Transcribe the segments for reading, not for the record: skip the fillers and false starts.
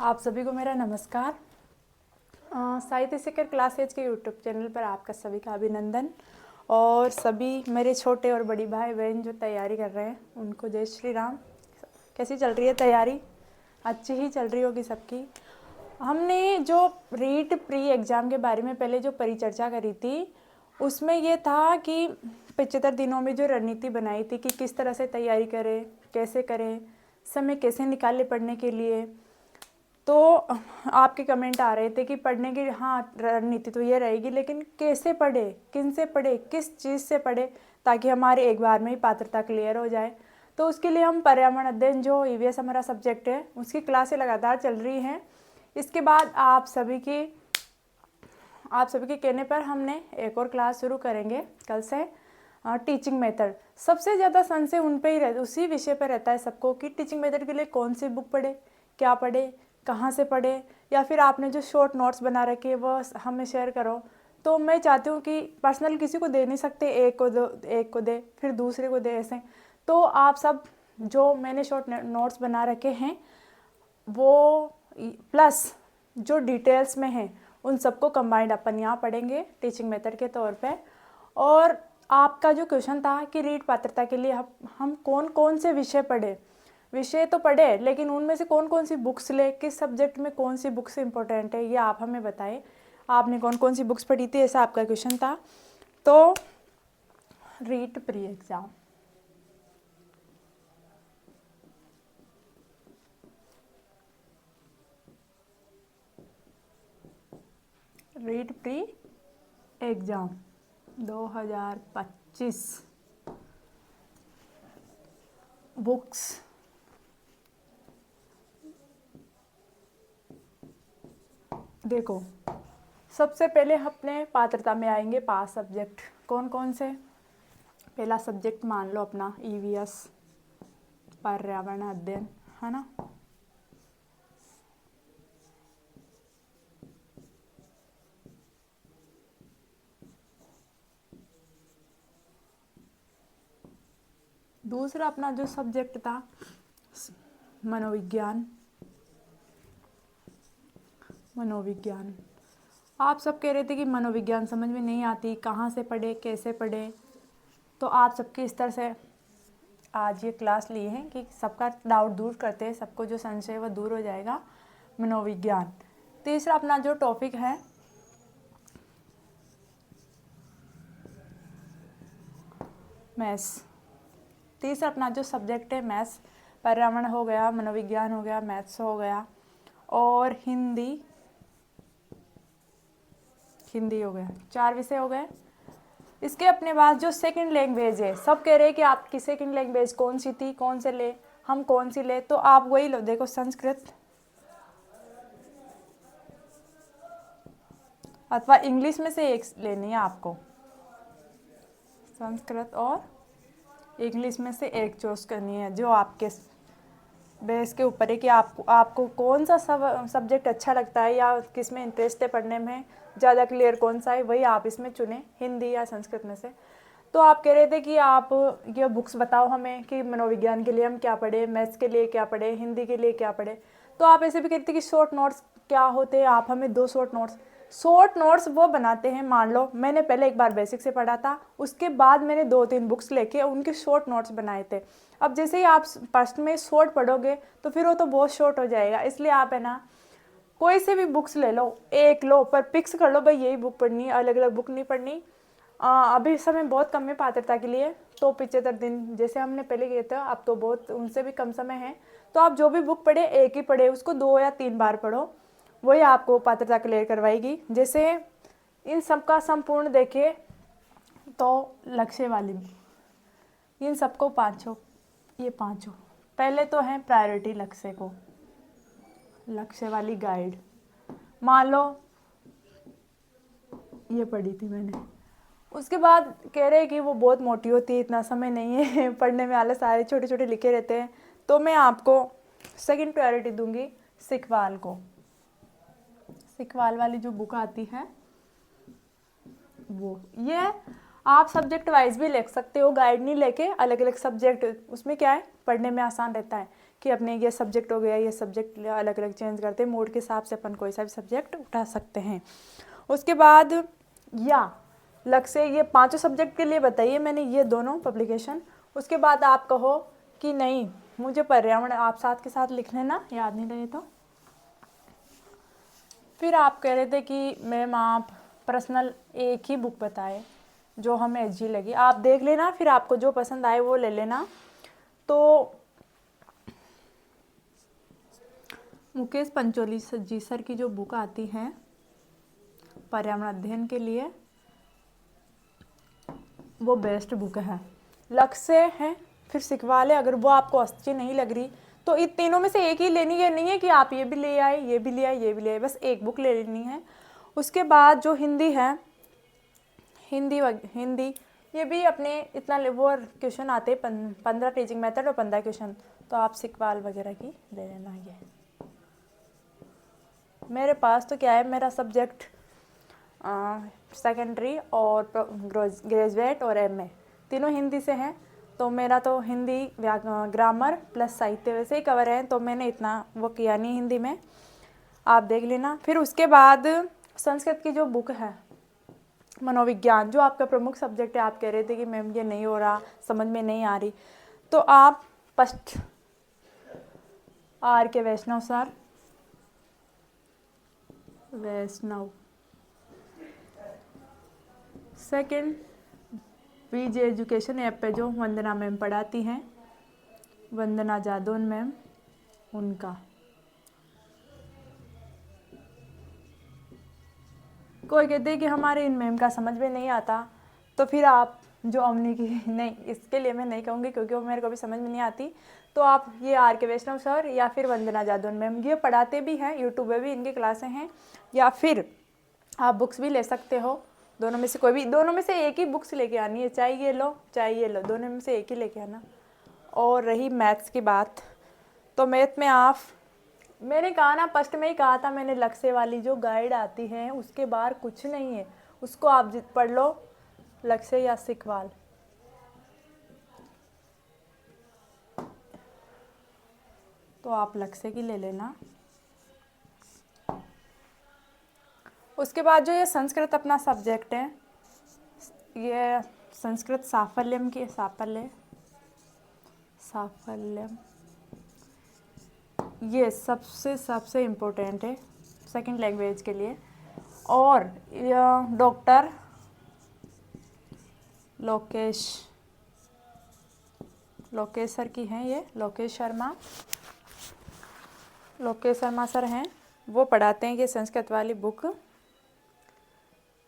आप सभी को मेरा नमस्कार। साहित्य शिखर क्लासेज के यूट्यूब चैनल पर आपका सभी का अभिनंदन। और सभी मेरे छोटे और बड़ी भाई बहन जो तैयारी कर रहे हैं उनको जय श्री राम। कैसी चल रही है तैयारी? अच्छी ही चल रही होगी सबकी। हमने जो रीट प्री एग्ज़ाम के बारे में पहले जो परिचर्चा करी थी उसमें ये था कि 75 दिनों में जो रणनीति बनाई थी कि किस तरह से तैयारी करें, कैसे करें, समय कैसे निकाले पढ़ने के लिए। तो आपके कमेंट आ रहे थे कि पढ़ने की रणनीति तो ये रहेगी, लेकिन कैसे पढ़े, किन से पढ़े, किस चीज़ से पढ़े ताकि हमारे एक बार में ही पात्रता क्लियर हो जाए। तो उसके लिए हम पर्यावरण अध्ययन जो ईवीएस हमारा सब्जेक्ट है उसकी क्लासें लगातार चल रही हैं। इसके बाद आप सभी के कहने पर हमने एक और क्लास शुरू करेंगे कल से। टीचिंग मेथड सबसे ज़्यादा संशय उन पे ही रहता, उसी विषय पर रहता है सबको कि टीचिंग मेथड के लिए कौन सी बुक पढ़े, क्या पढ़े, कहाँ से पढ़े, या फिर आपने जो शॉर्ट नोट्स बना रखे वो हमें शेयर करो। तो मैं चाहती हूँ कि पर्सनल किसी को दे नहीं सकते, एक को दे फिर दूसरे को दे, ऐसे। तो आप सब जो मैंने शॉर्ट नोट्स बना रखे हैं वो प्लस जो डिटेल्स में हैं उन सबको कंबाइंड अपन यहाँ पढ़ेंगे टीचिंग मेथड के तौर पे। और आपका जो क्वेश्चन था कि रीट पात्रता के लिए हम कौन कौन से विषय तो पढ़े, लेकिन उनमें से कौन कौन सी बुक्स ले, किस सब्जेक्ट में कौन सी बुक्स इंपॉर्टेंट है, ये आप हमें बताएं। आपने कौन कौन सी बुक्स पढ़ी थी, ऐसा आपका क्वेश्चन था। तो REET pre exam, REET pre exam 2025 books. देखो, सबसे पहले अपने पात्रता में आएंगे 5 सब्जेक्ट। कौन कौन से? पहला सब्जेक्ट मान लो अपना ईवीएस पर्यावरण अध्ययन, है ना। दूसरा अपना जो सब्जेक्ट था मनोविज्ञान। आप सब कह रहे थे कि मनोविज्ञान समझ में नहीं आती, कहाँ से पढ़े, कैसे पढ़े। तो आप सबके इस तरह से आज ये क्लास ली है कि सबका डाउट दूर करते हैं, सबको जो संशय है वो दूर हो जाएगा। मनोविज्ञान। तीसरा अपना जो टॉपिक है मैथ्स। तीसरा अपना जो सब्जेक्ट है मैथ्स। पर्यावरण हो गया, मनोविज्ञान हो गया, मैथ्स हो गया, और हिंदी हो गया। 4 विषय हो गए। इसके अपने पास जो सेकंड लैंग्वेज है, सब कह रहे हैं कि आपकी सेकंड लैंग्वेज कौन सी थी, कौन से ले, हम कौन सी ले। तो आप वही लो, देखो संस्कृत अथवा इंग्लिश में से एक लेनी है आपको। संस्कृत और इंग्लिश में से एक चॉइस करनी है जो आपके बेस के ऊपर है कि आपको कौन सा सब्जेक्ट अच्छा लगता है या किस में इंटरेस्ट है पढ़ने में, ज़्यादा क्लियर कौन सा है, वही आप इसमें चुनें, हिंदी या संस्कृत में से। तो आप कह रहे थे कि आप ये बुक्स बताओ हमें कि मनोविज्ञान के लिए हम क्या पढ़े, मैथ्स के लिए क्या पढ़े, हिंदी के लिए क्या पढ़े। तो आप ऐसे भी कहते कि शॉर्ट नोट्स क्या होते हैं, आप हमें 2 शॉर्ट नोट्स वो बनाते हैं। मान लो मैंने पहले एक बार बेसिक से पढ़ा था, उसके बाद मैंने 2-3 बुक्स लेके उनके शॉर्ट नोट्स बनाए थे। अब जैसे ही आप फर्स्ट में शॉर्ट पढ़ोगे तो फिर वो तो बहुत शॉर्ट हो जाएगा, इसलिए आप है ना कोई से भी बुक्स ले लो, एक लो पर फिक्स कर लो भाई यही बुक पढ़नी है, अलग अलग बुक नहीं पढ़नी। अभी समय बहुत कम है पात्रता के लिए, तो 75 दिन जैसे हमने पहले किए थे, अब तो बहुत उनसे भी कम समय है। तो आप जो भी बुक पढ़े एक ही पढ़े, उसको 2 या 3 बार पढ़ो, वही आपको पात्रता क्लियर करवाएगी। जैसे इन सब का संपूर्ण देखें तो लक्ष्य वाली, इन सबको ये पांचों पहले तो है प्रायोरिटी लक्ष्य वाली गाइड। मान लो ये पढ़ी थी मैंने, उसके बाद कह रहे हैं कि वो बहुत मोटी होती है, इतना समय नहीं है पढ़ने में, आलस सारे छोटे छोटे लिखे रहते हैं। तो मैं आपको सेकंड प्रायोरिटी दूंगी सिखवाल वाली जो बुक आती है वो। ये आप सब्जेक्ट वाइज भी लिख सकते हो, गाइड नहीं लेके अलग अलग सब्जेक्ट, उसमें क्या है पढ़ने में आसान रहता है। कि अपने ये सब्जेक्ट हो गया, ये सब्जेक्ट अलग अलग चेंज करते हैं, मूड के हिसाब से अपन कोई सा भी सब्जेक्ट उठा सकते हैं। उसके बाद या लक्ष्य, ये पांचों सब्जेक्ट के लिए बताइए मैंने ये दोनों पब्लिकेशन। उसके बाद आप कहो कि नहीं मुझे पर्यावरण, आप साथ के साथ लिख लेना, याद नहीं लगे तो। फिर आप कह रहे थे कि मैम आप पर्सनल एक ही बुक बताए जो हमें अच्छी लगी, आप देख लेना, फिर आपको जो पसंद आए वो ले लेना। तो मुकेश पंचोली जी सर की जो बुक आती है पर्यावरण अध्ययन के लिए, वो बेस्ट बुक है। लक्ष्य है, फिर सिखवाले, अगर वो आपको अच्छी नहीं लग रही तो इन तीनों में से एक ही लेनी है, नहीं है कि आप ये भी ले आए, ये भी ले आए, ये भी ले आए, बस एक बुक ले लेनी है। उसके बाद जो हिंदी है, हिंदी ये भी अपने इतना वो क्वेश्चन आते हैं 15 टीचिंग मेथड और 15 क्वेश्चन, तो आप सिखवाल वगैरह की ले लेना। ये मेरे पास तो क्या है, मेरा सब्जेक्ट सेकेंडरी और ग्रेजुएट और एमए तीनों हिंदी से हैं, तो मेरा तो हिंदी ग्रामर प्लस साहित्य वैसे ही कवर है, तो मैंने इतना वो किया नहीं हिंदी में, आप देख लेना। फिर उसके बाद संस्कृत की जो बुक है मनोविज्ञान, जो आपका प्रमुख सब्जेक्ट है, आप कह रहे थे कि मैम ये नहीं हो रहा, समझ में नहीं आ रही, तो आप फर्स्ट आर के वैष्णव सर, वैष्णव, सेकंड वीजे एजुकेशन ऐप पे जो वंदना मैम पढ़ाती हैं, वंदना जादौन मैम, उनका। कोई कहते हैं कि हमारे इन मैम का समझ में नहीं आता, तो फिर आप जो अमनी की, नहीं इसके लिए मैं नहीं कहूँगी क्योंकि वो मेरे को भी समझ में नहीं आती, तो आप ये आर के वैष्णव सर या फिर वंदना जादौन मैम, ये पढ़ाते भी हैं, यूट्यूब पे भी इनकी क्लासें हैं, या फिर आप बुक्स भी ले सकते हो, दोनों में से कोई भी, दोनों में से एक ही बुक्स लेके आनी है, चाहे ये लो चाहे ये लो, दोनों में से एक ही लेके आना। और रही मैथ्स की बात, तो मैथ में आप, मैंने कहा ना फर्स्ट में ही कहा था मैंने, लक्ष्य वाली जो गाइड आती है उसके बाहर कुछ नहीं है, उसको आप पढ़ लो, लक्ष्य या सिखवाल। तो आप लक्ष्य की ले लेना। उसके बाद जो ये संस्कृत अपना सब्जेक्ट है, ये संस्कृत साफल्यम की, साफल्यम ये सबसे इम्पोर्टेंट है सेकंड लैंग्वेज के लिए। और डॉक्टर लोकेश सर की हैं, ये लोकेश शर्मा सर हैं, वो पढ़ाते हैं ये संस्कृत वाली बुक।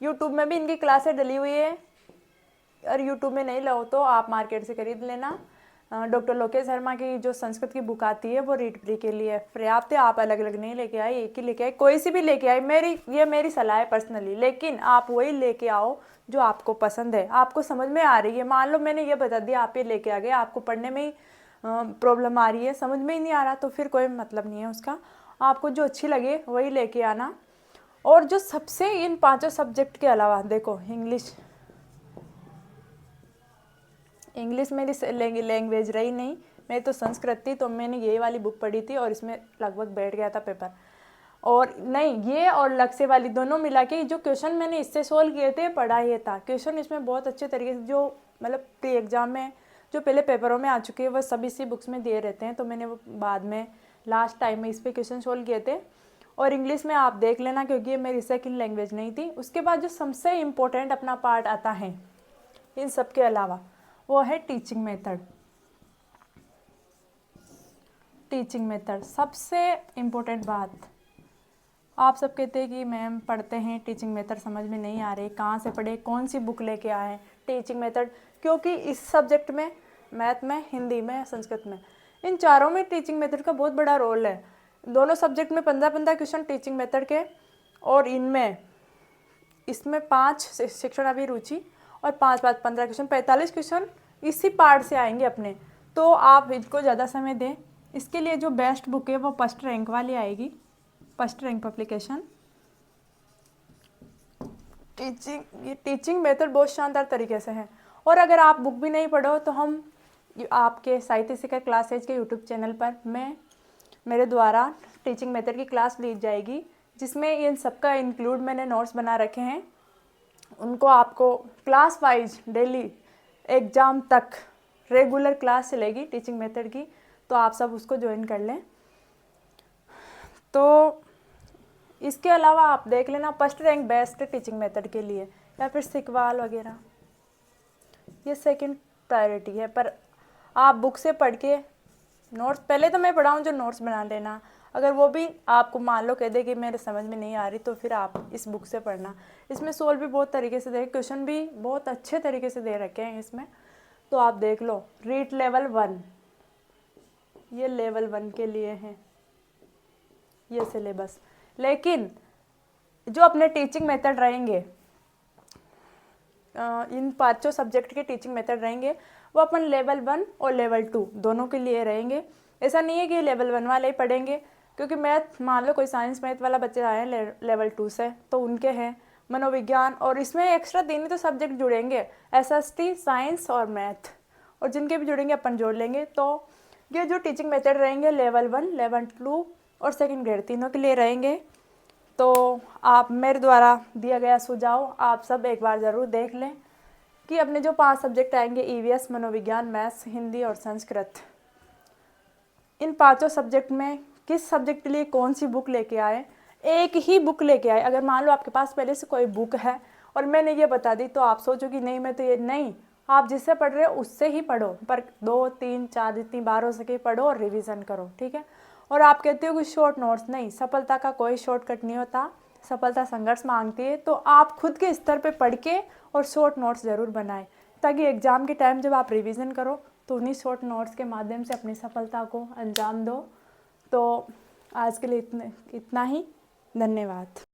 यूट्यूब में भी इनकी क्लासें डली हुई है, और यूट्यूब में नहीं लो तो आप मार्केट से खरीद लेना। डॉक्टर लोकेश शर्मा की जो संस्कृत की बुक आती है वो रीड फ्री के लिए पर्याप्त है, आप अलग अलग नहीं लेके आए, एक ही लेके आए, कोई सी भी लेके आए, मेरी सलाह है पर्सनली, लेकिन आप वही लेके आओ जो आपको पसंद है, आपको समझ में आ रही है। मान लो मैंने ये बता दिया, आप ये लेके आ गए, आपको पढ़ने में ही प्रॉब्लम आ रही है, समझ में ही नहीं आ रहा, तो फिर कोई मतलब नहीं है उसका, आपको जो अच्छी लगे वही लेके आना। और जो सबसे इन पांचों सब्जेक्ट के अलावा देखो, इंग्लिश मेरी लैंग्वेज रही नहीं, मैं तो संस्कृत थी, तो मैंने ये वाली बुक पढ़ी थी और इसमें लगभग बैठ गया था पेपर। और नहीं, ये और लक्ष्य वाली दोनों मिला के जो क्वेश्चन मैंने इससे सोल्व किए थे, पढ़ा ये था क्वेश्चन इसमें बहुत अच्छे तरीके से, जो मतलब प्री एग्जाम में जो पहले पेपरों में आ चुके हैं वो सब इसी बुक्स में दिए रहते हैं, तो मैंने वो बाद में लास्ट टाइम में इस पर क्वेश्चन सोल्व किए थे। और इंग्लिश में आप देख लेना क्योंकि ये मेरी सेकंड लैंग्वेज नहीं थी। उसके बाद जो सबसे इम्पोर्टेंट अपना पार्ट आता है इन सब के अलावा, वो है टीचिंग मेथड। सबसे इम्पोर्टेंट बात, आप सब कहते हैं कि मैम पढ़ते हैं टीचिंग मेथड समझ में नहीं आ रहे, कहाँ से पढ़े, कौन सी बुक लेके आए टीचिंग मेथड, क्योंकि इस सब्जेक्ट में, मैथ में, हिंदी में, संस्कृत में, इन चारों में टीचिंग मेथड का बहुत बड़ा रोल है। दोनों सब्जेक्ट में 15-15 क्वेश्चन टीचिंग मेथड के, और इसमें 5 शिक्षण अभिरुचि और 5-5 15 क्वेश्चन, 45 क्वेश्चन इसी पार्ट से आएंगे अपने, तो आप इनको ज़्यादा समय दें। इसके लिए जो बेस्ट बुक है वो फर्स्ट रैंक वाली आएगी, first rank publication. Teaching method बहुत शानदार तरीके से है। और अगर आप बुक भी नहीं पढ़ो तो हम आपके साहित्य शिखर क्लासेज के यूट्यूब चैनल पर मेरे द्वारा टीचिंग मेथड की क्लास ली जाएगी, जिसमें इन सबका इंक्लूड मैंने नोट्स बना रखे हैं। उनको आपको क्लास वाइज डेली एग्ज़ाम तक रेगुलर क्लास चलेगी टीचिंग मेथड की, तो आप सब उसको ज्वाइन कर लें। तो इसके अलावा आप देख लेना first rank best teaching method के लिए, या फिर सिकवाल वगैरह, ये सेकंड प्रायोरिटी है। पर आप बुक से पढ़ के नोट्स, पहले तो मैं पढ़ाऊँ जो नोट्स बना लेना, अगर वो भी आपको मान लो कह दे कि मेरे समझ में नहीं आ रही, तो फिर आप इस बुक से पढ़ना। इसमें सोल्व भी बहुत तरीके से दे, क्वेश्चन भी बहुत अच्छे तरीके से दे रखे हैं इसमें, तो आप देख लो। रीड लेवल 1, ये लेवल 1 के लिए है ये सिलेबस। लेकिन जो अपने टीचिंग मेथड रहेंगे, इन पांचों सब्जेक्ट के टीचिंग मेथड रहेंगे, वो अपन लेवल 1 और लेवल 2 दोनों के लिए रहेंगे। ऐसा नहीं है कि लेवल 1 वाले ही पढ़ेंगे, क्योंकि मैथ, मान लो कोई साइंस मैथ वाला बच्चा आए लेवल 2 से, तो उनके हैं मनोविज्ञान, और इसमें एक्स्ट्रा 3 तो सब्जेक्ट जुड़ेंगे, SST, साइंस और मैथ, और जिनके भी जुड़ेंगे अपन जोड़ लेंगे। तो ये जो टीचिंग मेथड रहेंगे लेवल 1, लेवल 2 और सेकेंड ग्रेड तीनों के लिए रहेंगे। तो आप मेरे द्वारा दिया गया सुझाव आप सब एक बार ज़रूर देख लें कि अपने जो 5 सब्जेक्ट आएंगे, EVS, मनोविज्ञान, मैथ्स, हिंदी और संस्कृत, इन पांचों सब्जेक्ट में किस सब्जेक्ट के लिए कौन सी बुक लेके आए। एक ही बुक लेके आए। अगर मान लो आपके पास पहले से कोई बुक है और मैंने ये बता दी, तो आप सोचो कि नहीं मैं तो ये नहीं, आप जिससे पढ़ रहे हो उससे ही पढ़ो, पर 2, 3, 4 जितनी बार हो सके पढ़ो और रिवीजन करो, ठीक है। और आप कहते हो कि शॉर्ट नोट्स, नहीं, सफलता का कोई शॉर्टकट नहीं होता, सफलता संघर्ष मांगती है। तो आप खुद के स्तर पे पढ़ के और शॉर्ट नोट्स ज़रूर बनाएं, ताकि एग्ज़ाम के टाइम जब आप रिवीजन करो तो उन्हीं शॉर्ट नोट्स के माध्यम से अपनी सफलता को अंजाम दो। तो आज के लिए इतना ही, धन्यवाद।